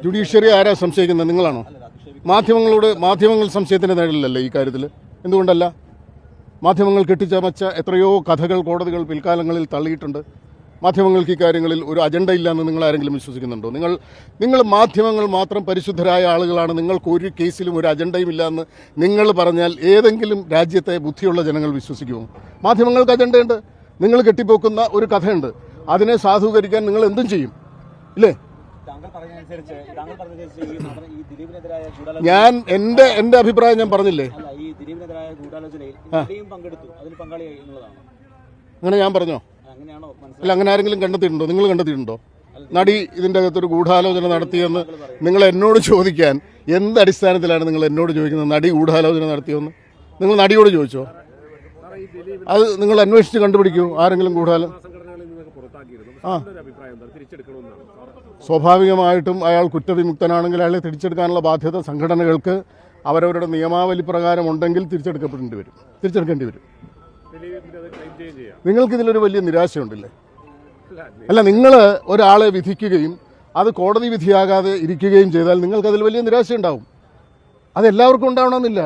Judiciary ആരാ സംശയിക്കുന്നത്? നിങ്ങളാണോ? മാധ്യമങ്ങൾ സംശയത്തിൻ്റെ നേരിലല്ലേ ഈ കാര്യത്തിൽ? എന്തുകൊണ്ടല്ല? മാധ്യമങ്ങൾ കെട്ടിച്ചമച്ച എത്രയോ കഥകൾ കോടതികൾ പിൽക്കാലങ്ങളിൽ തള്ളിയിട്ടുണ്ട്. മാധ്യമങ്ങൾക്ക് ഈ കാര്യങ്ങളിൽ ഒരു അജണ്ട ഇല്ലയെന്ന് നിങ്ങൾ ആരെങ്കിലും വിശ്വസിക്കുന്നുണ്ടോ? നിങ്ങൾ മാധ്യമങ്ങൾ മാത്രം പരിശുദ്ധരായ ആളുകളാണ്, നിങ്ങൾക്ക് ഒരു കേസിലും ഒരു അജണ്ടയും ഇല്ലയെന്ന് നിങ്ങൾ പറഞ്ഞാൽ ഏതെങ്കിലും രാജ്യത്തെ ബുദ്ധിയുള്ള ജനങ്ങൾ വിശ്വസിക്കുമോ? മാധ്യമങ്ങൾക്ക് അജണ്ടയുണ്ട്. നിങ്ങൾ കെട്ടിപ്പോക്കുന്ന ഒരു കഥയുണ്ട്, അതിനെ സാധൂകരിക്കാൻ നിങ്ങൾ എന്തും ചെയ്യും, ഇല്ലേ? ഞാൻ എൻ്റെ അഭിപ്രായം ഞാൻ പറഞ്ഞില്ലേ? അങ്ങനെ ഞാൻ പറഞ്ഞോ? അല്ല, അങ്ങനെ ആരെങ്കിലും കണ്ടെത്തിയിട്ടുണ്ടോ? നിങ്ങൾ കണ്ടെത്തിയിട്ടുണ്ടോ? നടി ഇതിൻ്റെ അകത്തൊരു ഗൂഢാലോചന നടത്തിയെന്ന് നിങ്ങൾ എന്നോട് ചോദിക്കാൻ എന്ത് അടിസ്ഥാനത്തിലാണ് നിങ്ങൾ എന്നോട് ചോദിക്കുന്നത്? നടി ഗൂഢാലോചന നടത്തിയെന്ന് നിങ്ങൾ നടിയോട് ചോദിച്ചോ? അത് നിങ്ങൾ അന്വേഷിച്ച് കണ്ടുപിടിക്കൂ. ആരെങ്കിലും ഗൂഢാലോചന സ്വാഭാവികമായിട്ടും അയാൾ കുറ്റവിമുക്തനാണെങ്കിൽ അയാളെ തിരിച്ചെടുക്കാനുള്ള ബാധ്യത സംഘടനകൾക്ക് അവരവരുടെ നിയമാവലി പ്രകാരം ഉണ്ടെങ്കിൽ തിരിച്ചെടുക്കേണ്ടി വരും. നിങ്ങൾക്കിതിലൊരു വലിയ നിരാശയുണ്ടല്ലേ? അല്ല, നിങ്ങൾ ഒരാളെ വിധിക്കുകയും അത് കോടതി വിധിയാകാതെ ഇരിക്കുകയും ചെയ്താൽ നിങ്ങൾക്കതിൽ വലിയ നിരാശയുണ്ടാവും. അതെല്ലാവർക്കും ഉണ്ടാവണമെന്നില്ല.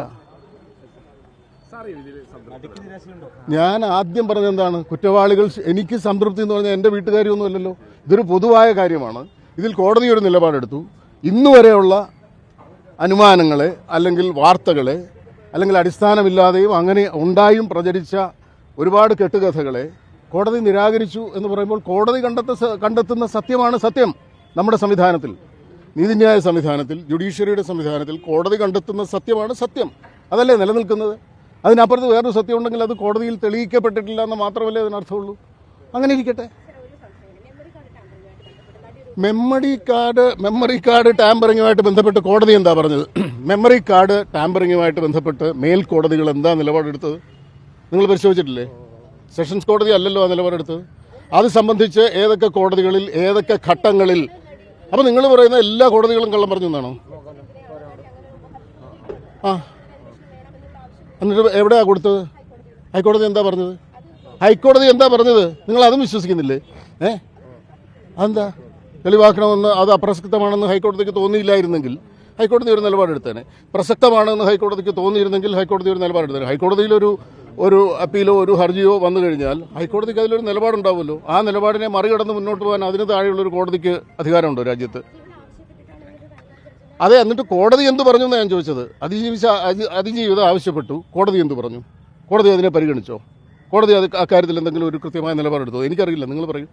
ഞാൻ ആദ്യം പറഞ്ഞെന്താണ്? കുറ്റവാളികൾ എനിക്ക് സംതൃപ്തി എന്ന് പറഞ്ഞാൽ എൻ്റെ വീട്ടുകാരിയൊന്നുമല്ലല്ലോ. ഇതൊരു പൊതുവായ കാര്യമാണ്. ഇതിൽ കോടതി ഒരു നിലപാടെടുത്തു. ഇന്നുവരെയുള്ള അനുമാനങ്ങളെ അല്ലെങ്കിൽ വാർത്തകളെ അല്ലെങ്കിൽ അടിസ്ഥാനമില്ലാതെയും അങ്ങനെ ഉണ്ടായും പ്രചരിച്ച ഒരുപാട് കെട്ടുകഥകളെ കോടതി നിരാകരിച്ചു എന്ന് പറയുമ്പോൾ കോടതി കണ്ടെത്തുന്ന സത്യമാണ് സത്യം. നമ്മുടെ സംവിധാനത്തിൽ, നീതിന്യായ സംവിധാനത്തിൽ, ജുഡീഷ്യറിയുടെ സംവിധാനത്തിൽ കോടതി കണ്ടെത്തുന്ന സത്യമാണ് സത്യം. അതല്ലേ നിലനിൽക്കുന്നത്? അതിനപ്പുറത്ത് വേറൊരു സത്യം ഉണ്ടെങ്കിൽ അത് കോടതിയിൽ തെളിയിക്കപ്പെട്ടിട്ടില്ല എന്ന് മാത്രമല്ലേ അതിനർത്ഥമുള്ളൂ. അങ്ങനെ ഇരിക്കട്ടെ. മെമ്മറി കാർഡ് ടാമ്പറിങ്ങുമായിട്ട് ബന്ധപ്പെട്ട് കോടതി എന്താ പറഞ്ഞത്? മെമ്മറി കാർഡ് ടാമ്പറിങ്ങുമായിട്ട് ബന്ധപ്പെട്ട് മേൽക്കോടതികൾ എന്താ നിലപാടെടുത്തത്? നിങ്ങൾ പരിശോധിച്ചിട്ടില്ലേ? സെഷൻസ് കോടതി അല്ലല്ലോ ആ നിലപാടെടുത്തത്. അത് സംബന്ധിച്ച് ഏതൊക്കെ കോടതികളിൽ ഏതൊക്കെ ഘട്ടങ്ങളിൽ? അപ്പോൾ നിങ്ങൾ പറയുന്ന എല്ലാ കോടതികളും കള്ളം പറഞ്ഞു എന്നാണോ? എന്നിട്ട് എവിടെയാ കൊടുത്തത്? ഹൈക്കോടതി എന്താ പറഞ്ഞത്? നിങ്ങൾ അതും വിശ്വസിക്കുന്നില്ലേ? അതെന്താ? തെളിവാക്കണമെന്ന് അത് അപ്രസക്തമാണെന്ന് ഹൈക്കോടതിക്ക് തോന്നിയില്ലായിരുന്നെങ്കിൽ ഹൈക്കോടതി ഒരു നിലപാടെടുത്തേനെ. പ്രസക്തമാണെന്ന് ഹൈക്കോടതിക്ക് തോന്നിയിരുന്നെങ്കിൽ ഹൈക്കോടതി ഒരു നിലപാടെടുത്തേനെ. ഹൈക്കോടതിയിലൊരു അപ്പീലോ ഒരു ഹർജിയോ വന്നു കഴിഞ്ഞാൽ ഹൈക്കോടതിക്ക് അതിലൊരു നിലപാടുണ്ടാവുമല്ലോ. ആ നിലപാടിനെ മറികടന്ന് മുന്നോട്ട് പോകാൻ അതിന് താഴെയുള്ളൊരു കോടതിക്ക് അധികാരമുണ്ടോ രാജ്യത്ത്? അതെ, എന്നിട്ട് കോടതി എന്ത് പറഞ്ഞു എന്നാണ് ഞാൻ ചോദിച്ചത്. അതിജീവിത ആവശ്യപ്പെട്ടു, കോടതി എന്ത് പറഞ്ഞു? കോടതി അതിനെ പരിഗണിച്ചോ? കോടതി അക്കാര്യത്തിൽ എന്തെങ്കിലും ഒരു കൃത്യമായ നിലപാടെടുത്തോ? എനിക്കറിയില്ല, നിങ്ങൾ പറയൂ.